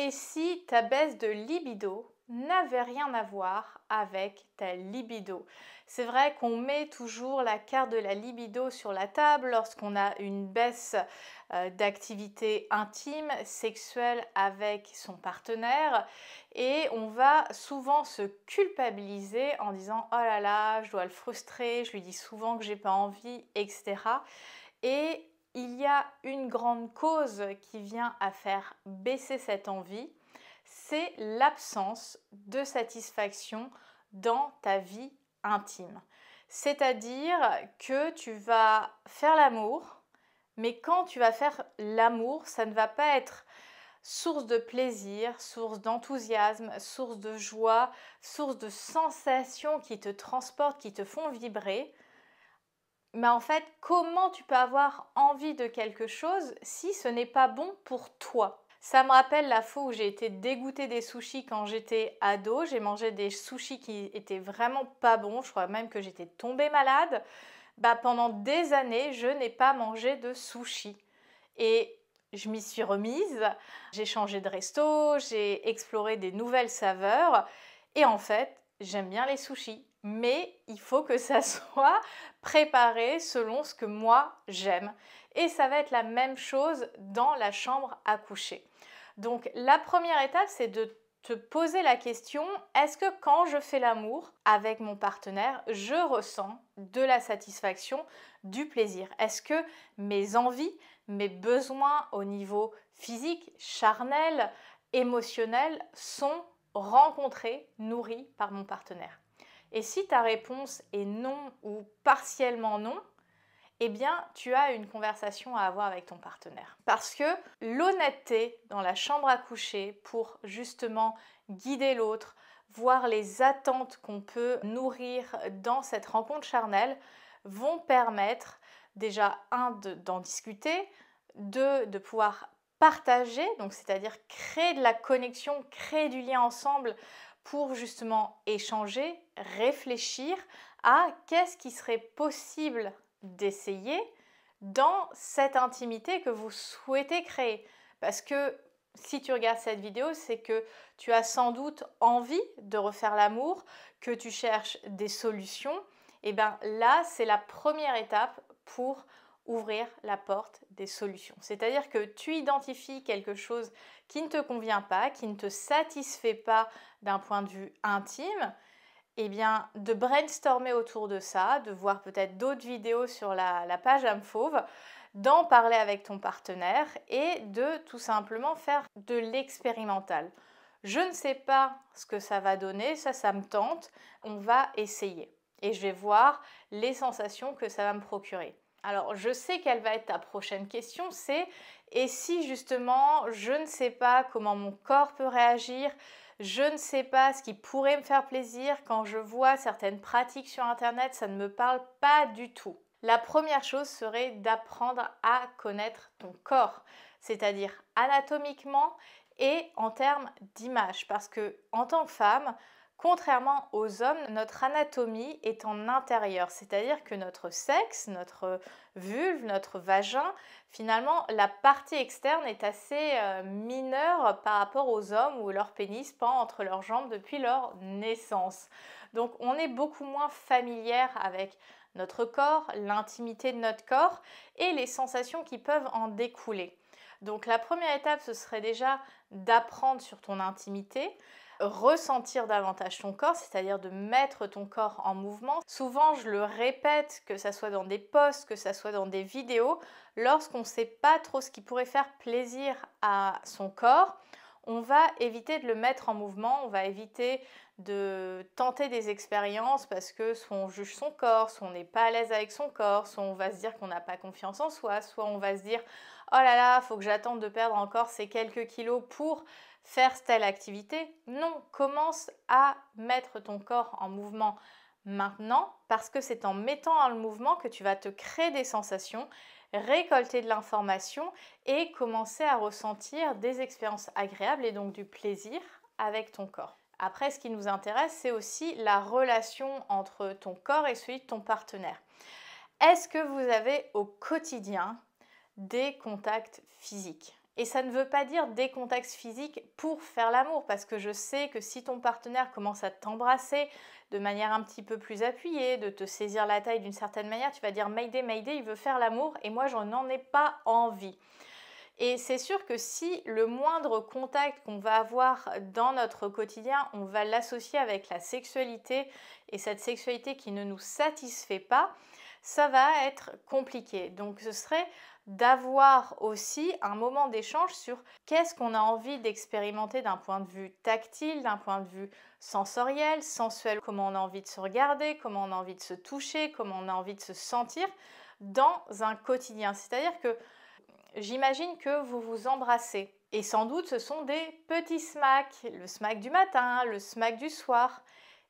Et si ta baisse de libido n'avait rien à voir avec ta libido? C'est vrai qu'on met toujours la carte de la libido sur la table lorsqu'on a une baisse d'activité intime, sexuelle avec son partenaire et on va souvent se culpabiliser en disant oh là là, je dois le frustrer, je lui dis souvent que j'ai pas envie, etc. Et il y a une grande cause qui vient à faire baisser cette envie, c'est l'absence de satisfaction dans ta vie intime. C'est-à-dire que tu vas faire l'amour, mais quand tu vas faire l'amour, ça ne va pas être source de plaisir, source d'enthousiasme, source de joie, source de sensations qui te transportent, qui te font vibrer. Mais en fait, comment tu peux avoir envie de quelque chose si ce n'est pas bon pour toi? Ça me rappelle la fois où j'ai été dégoûtée des sushis quand j'étais ado. J'ai mangé des sushis qui étaient vraiment pas bons. Je crois même que j'étais tombée malade. Pendant des années, je n'ai pas mangé de sushis. Et je m'y suis remise. J'ai changé de resto, j'ai exploré des nouvelles saveurs. Et en fait, j'aime bien les sushis. Mais il faut que ça soit préparé selon ce que moi j'aime. Et ça va être la même chose dans la chambre à coucher. Donc la première étape, c'est de te poser la question, est-ce que quand je fais l'amour avec mon partenaire, je ressens de la satisfaction, du plaisir? Est-ce que mes envies, mes besoins au niveau physique, charnel, émotionnel sont rencontrés, nourris par mon partenaire? Et si ta réponse est non ou partiellement non, eh bien, tu as une conversation à avoir avec ton partenaire. Parce que l'honnêteté dans la chambre à coucher pour justement guider l'autre, voir les attentes qu'on peut nourrir dans cette rencontre charnelle, vont permettre déjà, d'en discuter, de pouvoir partager, donc c'est-à-dire créer de la connexion, créer du lien ensemble pour justement échanger, réfléchir à qu'est-ce qui serait possible d'essayer dans cette intimité que vous souhaitez créer. Parce que si tu regardes cette vidéo, c'est que tu as sans doute envie de refaire l'amour, que tu cherches des solutions. Et bien là, c'est la première étape pour ouvrir la porte des solutions. C'est-à-dire que tu identifies quelque chose qui ne te convient pas, qui ne te satisfait pas d'un point de vue intime, eh bien, de brainstormer autour de ça, de voir peut-être d'autres vidéos sur la page âme fauve, d'en parler avec ton partenaire et de tout simplement faire de l'expérimental. Je ne sais pas ce que ça va donner, ça me tente, on va essayer. Et je vais voir les sensations que ça va me procurer. Alors, je sais quelle va être ta prochaine question, c'est et si justement je ne sais pas comment mon corps peut réagir, je ne sais pas ce qui pourrait me faire plaisir quand je vois certaines pratiques sur Internet, ça ne me parle pas du tout. La première chose serait d'apprendre à connaître ton corps, c'est-à-dire anatomiquement et en termes d'image. Parce que en tant que femme, contrairement aux hommes, notre anatomie est en intérieur, c'est-à-dire que notre sexe, notre vulve, notre vagin, finalement, la partie externe est assez mineure par rapport aux hommes où leur pénis pend entre leurs jambes depuis leur naissance. Donc, on est beaucoup moins familière avec notre corps, l'intimité de notre corps et les sensations qui peuvent en découler. Donc, la première étape, ce serait déjà d'apprendre sur ton intimité, ressentir davantage ton corps, c'est-à-dire de mettre ton corps en mouvement. Souvent, je le répète, que ça soit dans des posts, que ça soit dans des vidéos, lorsqu'on ne sait pas trop ce qui pourrait faire plaisir à son corps, on va éviter de le mettre en mouvement, on va éviter de tenter des expériences parce que soit on juge son corps, soit on n'est pas à l'aise avec son corps, soit on va se dire qu'on n'a pas confiance en soi, soit on va se dire oh là là, il faut que j'attende de perdre encore ces quelques kilos pour faire telle activité. Non, commence à mettre ton corps en mouvement maintenant parce que c'est en mettant en mouvement que tu vas te créer des sensations, récolter de l'information et commencer à ressentir des expériences agréables et donc du plaisir avec ton corps. Après, ce qui nous intéresse, c'est aussi la relation entre ton corps et celui de ton partenaire. Est-ce que vous avez au quotidien des contacts physiques? Et ça ne veut pas dire des contacts physiques pour faire l'amour, parce que je sais que si ton partenaire commence à t'embrasser de manière un petit peu plus appuyée, de te saisir la taille d'une certaine manière, tu vas dire Mayday, Mayday, il veut faire l'amour et moi, j'en n'en ai pas envie. Et c'est sûr que si le moindre contact qu'on va avoir dans notre quotidien, on va l'associer avec la sexualité et cette sexualité qui ne nous satisfait pas, ça va être compliqué. Donc ce serait d'avoir aussi un moment d'échange sur qu'est-ce qu'on a envie d'expérimenter d'un point de vue tactile, d'un point de vue sensoriel, sensuel, comment on a envie de se regarder, comment on a envie de se toucher, comment on a envie de se sentir dans un quotidien. C'est-à-dire que j'imagine que vous vous embrassez et sans doute ce sont des petits smacks, le smack du matin, le smack du soir.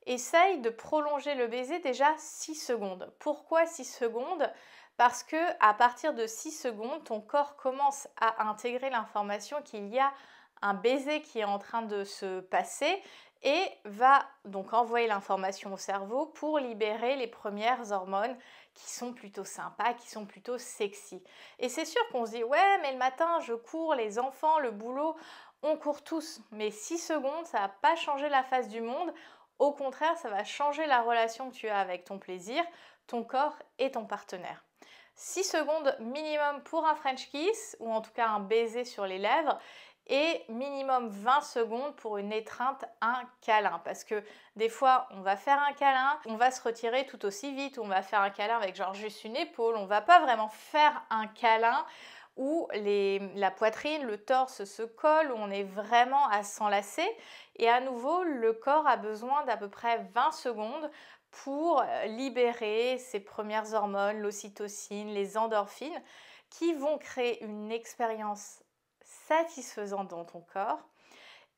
Essaye de prolonger le baiser déjà 6 secondes. Pourquoi 6 secondes? Parce que à partir de 6 secondes, ton corps commence à intégrer l'information qu'il y a un baiser qui est en train de se passer et va donc envoyer l'information au cerveau pour libérer les premières hormones qui sont plutôt sympas, qui sont plutôt sexy. Et c'est sûr qu'on se dit ouais mais le matin je cours, les enfants, le boulot, on court tous. Mais 6 secondes, ça va pas changer la face du monde. Au contraire, ça va changer la relation que tu as avec ton plaisir, ton corps et ton partenaire. 6 secondes minimum pour un French kiss, ou en tout cas un baiser sur les lèvres, et minimum 20 secondes pour une étreinte, un câlin. Parce que des fois, on va faire un câlin, on va se retirer tout aussi vite, ou on va faire un câlin avec genre juste une épaule, on va pas vraiment faire un câlin où la poitrine, le torse se collent, où on est vraiment à s'enlacer. Et à nouveau, le corps a besoin d'à peu près 20 secondes pour libérer ses premières hormones, l'ocytocine, les endorphines, qui vont créer une expérience satisfaisante dans ton corps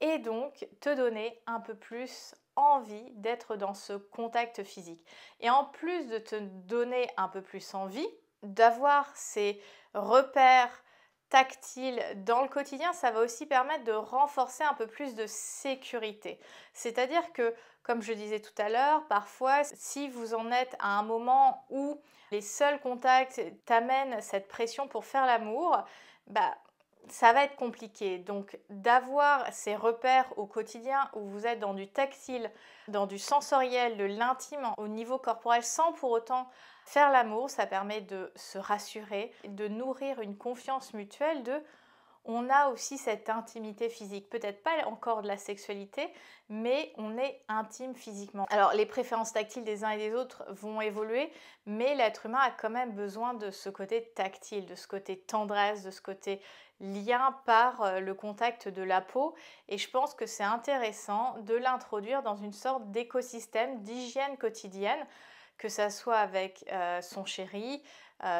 et donc te donner un peu plus envie d'être dans ce contact physique. Et en plus de te donner un peu plus envie, d'avoir ces repères tactiles dans le quotidien, ça va aussi permettre de renforcer un peu plus de sécurité. C'est-à-dire que, comme je disais tout à l'heure, parfois, si vous en êtes à un moment où les seuls contacts t'amènent cette pression pour faire l'amour, ça va être compliqué. Donc d'avoir ces repères au quotidien où vous êtes dans du tactile, dans du sensoriel, de l'intime au niveau corporel sans pour autant faire l'amour, ça permet de se rassurer, de nourrir une confiance mutuelle de on a aussi cette intimité physique. Peut-être pas encore de la sexualité, mais on est intime physiquement. Alors les préférences tactiles des uns et des autres vont évoluer, mais l'être humain a quand même besoin de ce côté tactile, de ce côté tendresse, de ce côté lien par le contact de la peau. Et je pense que c'est intéressant de l'introduire dans une sorte d'écosystème d'hygiène quotidienne, que ça soit avec son chéri,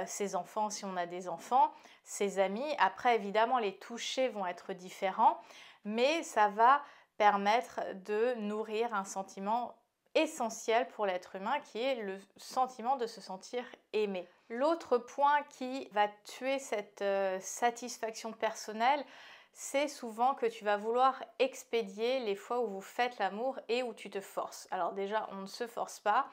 ses enfants si on a des enfants, ses amis. Après, évidemment, les touchés vont être différents, mais ça va permettre de nourrir un sentiment essentiel pour l'être humain qui est le sentiment de se sentir aimé. L'autre point qui va tuer cette satisfaction personnelle, c'est souvent que tu vas vouloir expédier les fois où vous faites l'amour et où tu te forces. Alors déjà, on ne se force pas.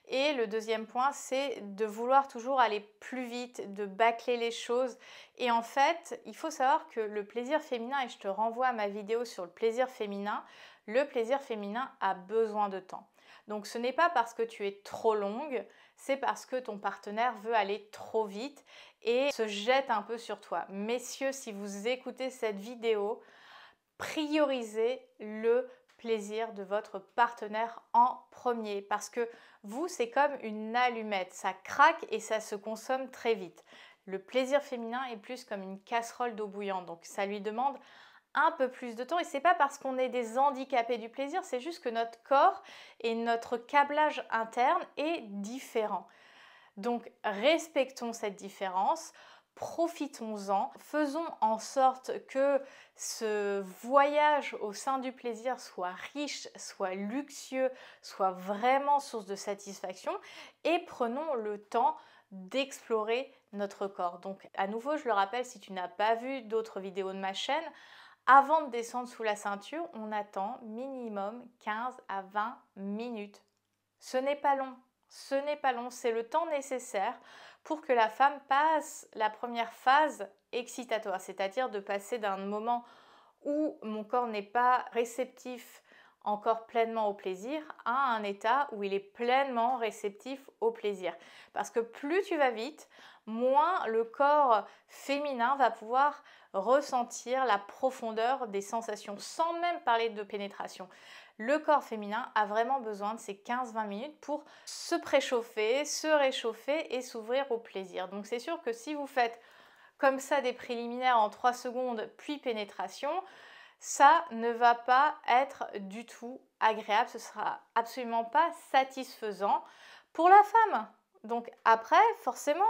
Et le deuxième point, c'est de vouloir toujours aller plus vite, de bâcler les choses. Et en fait, il faut savoir que le plaisir féminin, et je te renvoie à ma vidéo sur le plaisir féminin a besoin de temps. Donc ce n'est pas parce que tu es trop longue, c'est parce que ton partenaire veut aller trop vite et se jette un peu sur toi. Messieurs, si vous écoutez cette vidéo, priorisez le plaisir de votre partenaire en premier parce que vous, c'est comme une allumette, ça craque et ça se consomme très vite. Le plaisir féminin est plus comme une casserole d'eau bouillante, donc ça lui demande un peu plus de temps et c'est pas parce qu'on est des handicapés du plaisir, c'est juste que notre corps et notre câblage interne est différent. Donc respectons cette différence, profitons-en, faisons en sorte que ce voyage au sein du plaisir soit riche, soit luxueux, soit vraiment source de satisfaction et prenons le temps d'explorer notre corps. Donc à nouveau, je le rappelle, si tu n'as pas vu d'autres vidéos de ma chaîne, avant de descendre sous la ceinture, on attend minimum 15 à 20 minutes. Ce n'est pas long. Ce n'est pas long, c'est le temps nécessaire pour que la femme passe la première phase excitatoire, c'est-à-dire de passer d'un moment où mon corps n'est pas réceptif encore pleinement au plaisir à un état où il est pleinement réceptif au plaisir. Parce que plus tu vas vite, moins le corps féminin va pouvoir ressentir la profondeur des sensations, sans même parler de pénétration. Le corps féminin a vraiment besoin de ces 15-20 minutes pour se préchauffer, se réchauffer et s'ouvrir au plaisir. Donc c'est sûr que si vous faites comme ça des préliminaires en 3 secondes, puis pénétration, ça ne va pas être du tout agréable, ce sera absolument pas satisfaisant pour la femme. Donc après, forcément,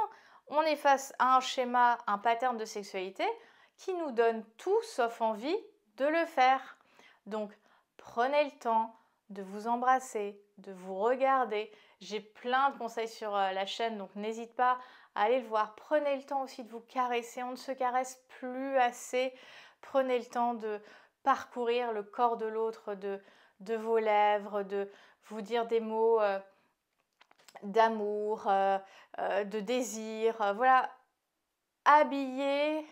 on est face à un schéma, un pattern de sexualité qui nous donne tout sauf envie de le faire. Donc prenez le temps de vous embrasser, de vous regarder. J'ai plein de conseils sur la chaîne, donc n'hésite pas à aller le voir. Prenez le temps aussi de vous caresser, on ne se caresse plus assez. Prenez le temps de parcourir le corps de l'autre, de vos lèvres, de vous dire des mots d'amour, de désir. Voilà, habillez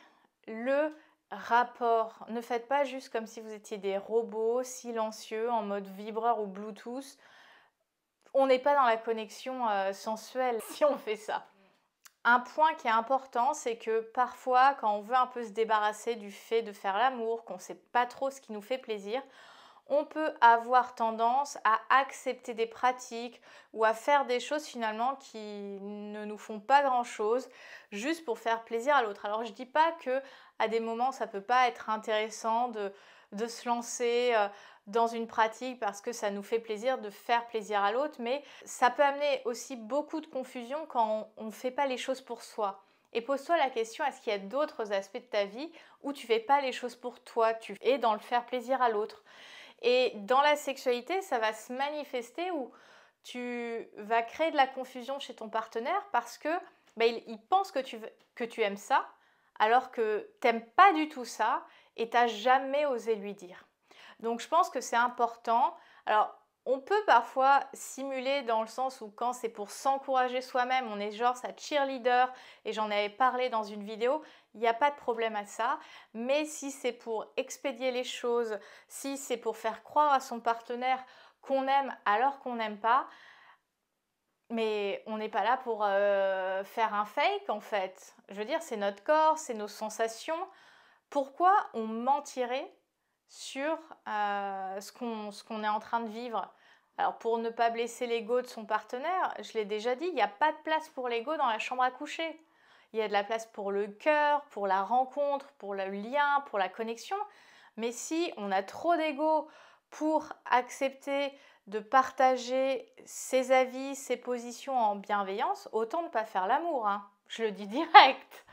le rapport. Ne faites pas juste comme si vous étiez des robots silencieux en mode vibreur ou Bluetooth. On n'est pas dans la connexion sensuelle si on fait ça. Un point qui est important, c'est que parfois, quand on veut un peu se débarrasser du fait de faire l'amour, qu'on ne sait pas trop ce qui nous fait plaisir, on peut avoir tendance à accepter des pratiques ou à faire des choses finalement qui ne nous font pas grand-chose, juste pour faire plaisir à l'autre. Alors je ne dis pas que à des moments ça ne peut pas être intéressant de se lancer dans une pratique parce que ça nous fait plaisir de faire plaisir à l'autre, mais ça peut amener aussi beaucoup de confusion quand on ne fait pas les choses pour soi. Et pose-toi la question, est-ce qu'il y a d'autres aspects de ta vie où tu ne fais pas les choses pour toi, tu es dans le faire plaisir à l'autre? Et dans la sexualité, ça va se manifester où tu vas créer de la confusion chez ton partenaire parce que il pense que tu aimes ça, alors que tu n'aimes pas du tout ça et tu n'as jamais osé lui dire. Donc je pense que c'est important. Alors on peut parfois simuler dans le sens où quand c'est pour s'encourager soi-même, on est genre sa cheerleader et j'en avais parlé dans une vidéo, il n'y a pas de problème à ça. Mais si c'est pour expédier les choses, si c'est pour faire croire à son partenaire qu'on aime alors qu'on n'aime pas, mais on n'est pas là pour faire un fake en fait. Je veux dire, c'est notre corps, c'est nos sensations. Pourquoi on mentirait sur ce qu'on est en train de vivre? Alors pour ne pas blesser l'ego de son partenaire, je l'ai déjà dit, il n'y a pas de place pour l'ego dans la chambre à coucher. Il y a de la place pour le cœur, pour la rencontre, pour le lien, pour la connexion. Mais si on a trop d'ego pour accepter de partager ses avis, ses positions en bienveillance, autant ne pas faire l'amour, hein. Je le dis direct.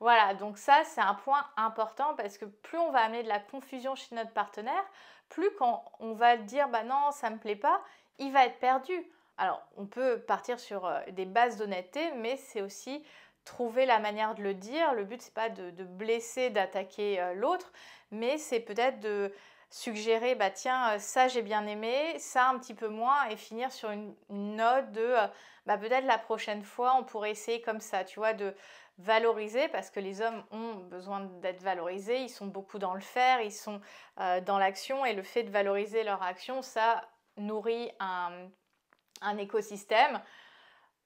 Voilà, donc ça c'est un point important parce que plus on va amener de la confusion chez notre partenaire, plus quand on va dire bah non ça me plaît pas, il va être perdu. Alors on peut partir sur des bases d'honnêteté, mais c'est aussi trouver la manière de le dire. Le but c'est pas de blesser, d'attaquer l'autre, mais c'est peut-être de suggérer bah tiens ça j'ai bien aimé, ça un petit peu moins et finir sur une note de bah peut-être la prochaine fois on pourrait essayer comme ça, tu vois, de valoriser parce que les hommes ont besoin d'être valorisés, ils sont beaucoup dans le faire, ils sont dans l'action et le fait de valoriser leur action, ça nourrit un écosystème.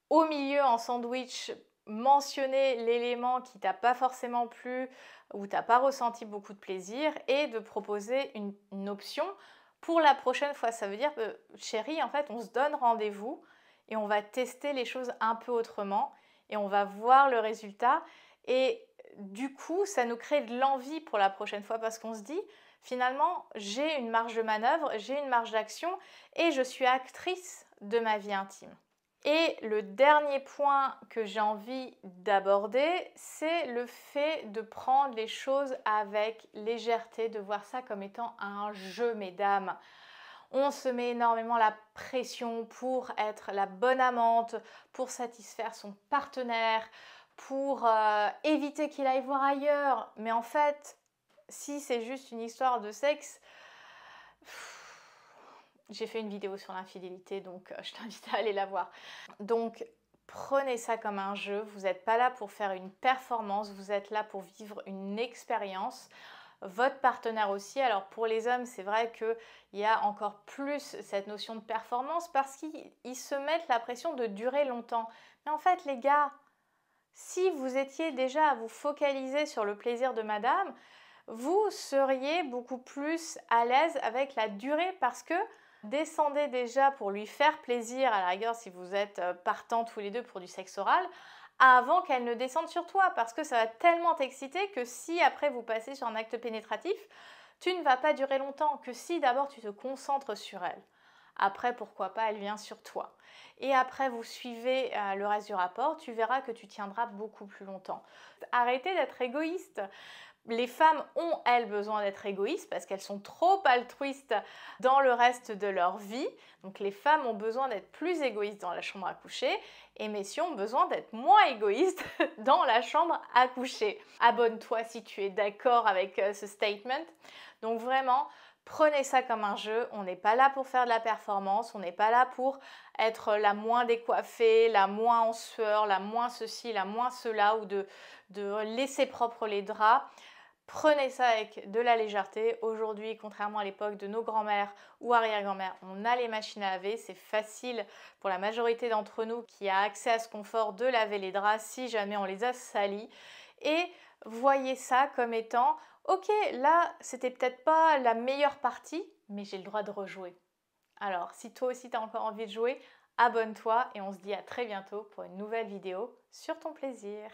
Au milieu, en sandwich, mentionner l'élément qui t'a pas forcément plu ou t'as pas ressenti beaucoup de plaisir et de proposer une option pour la prochaine fois. Ça veut dire, chérie, en fait, on se donne rendez-vous et on va tester les choses un peu autrement et on va voir le résultat et du coup ça nous crée de l'envie pour la prochaine fois parce qu'on se dit finalement j'ai une marge de manœuvre, j'ai une marge d'action et je suis actrice de ma vie intime. Et le dernier point que j'ai envie d'aborder, c'est le fait de prendre les choses avec légèreté, de voir ça comme étant un jeu, mesdames. On se met énormément la pression pour être la bonne amante, pour satisfaire son partenaire, pour éviter qu'il aille voir ailleurs. Mais en fait, si c'est juste une histoire de sexe, J'ai fait une vidéo sur l'infidélité, donc je t'invite à aller la voir. Donc, prenez ça comme un jeu. Vous n'êtes pas là pour faire une performance, vous êtes là pour vivre une expérience. Votre partenaire aussi. Alors pour les hommes, c'est vrai qu'il y a encore plus cette notion de performance parce qu'ils se mettent la pression de durer longtemps. Mais en fait, les gars, si vous étiez déjà à vous focaliser sur le plaisir de madame, vous seriez beaucoup plus à l'aise avec la durée parce que descendez déjà pour lui faire plaisir, à la rigueur si vous êtes partants tous les deux pour du sexe oral, avant qu'elle ne descende sur toi parce que ça va tellement t'exciter que si après vous passez sur un acte pénétratif, tu ne vas pas durer longtemps, que si d'abord tu te concentres sur elle. Après, pourquoi pas, elle vient sur toi. Et après, vous suivez le reste du rapport, tu verras que tu tiendras beaucoup plus longtemps. Arrêtez d'être égoïste. Les femmes ont, elles, besoin d'être égoïstes parce qu'elles sont trop altruistes dans le reste de leur vie. Donc les femmes ont besoin d'être plus égoïstes dans la chambre à coucher et messieurs ont besoin d'être moins égoïstes dans la chambre à coucher. Abonne-toi si tu es d'accord avec ce statement. Donc vraiment, prenez ça comme un jeu. On n'est pas là pour faire de la performance, on n'est pas là pour être la moins décoiffée, la moins en sueur, la moins ceci, la moins cela ou de laisser propre les draps. Prenez ça avec de la légèreté. Aujourd'hui, contrairement à l'époque de nos grands-mères ou arrière-grand-mères, on a les machines à laver. C'est facile pour la majorité d'entre nous qui a accès à ce confort de laver les draps si jamais on les a salis. Et voyez ça comme étant, ok, là, c'était peut-être pas la meilleure partie, mais j'ai le droit de rejouer. Alors, si toi aussi tu as encore envie de jouer, abonne-toi et on se dit à très bientôt pour une nouvelle vidéo sur ton plaisir.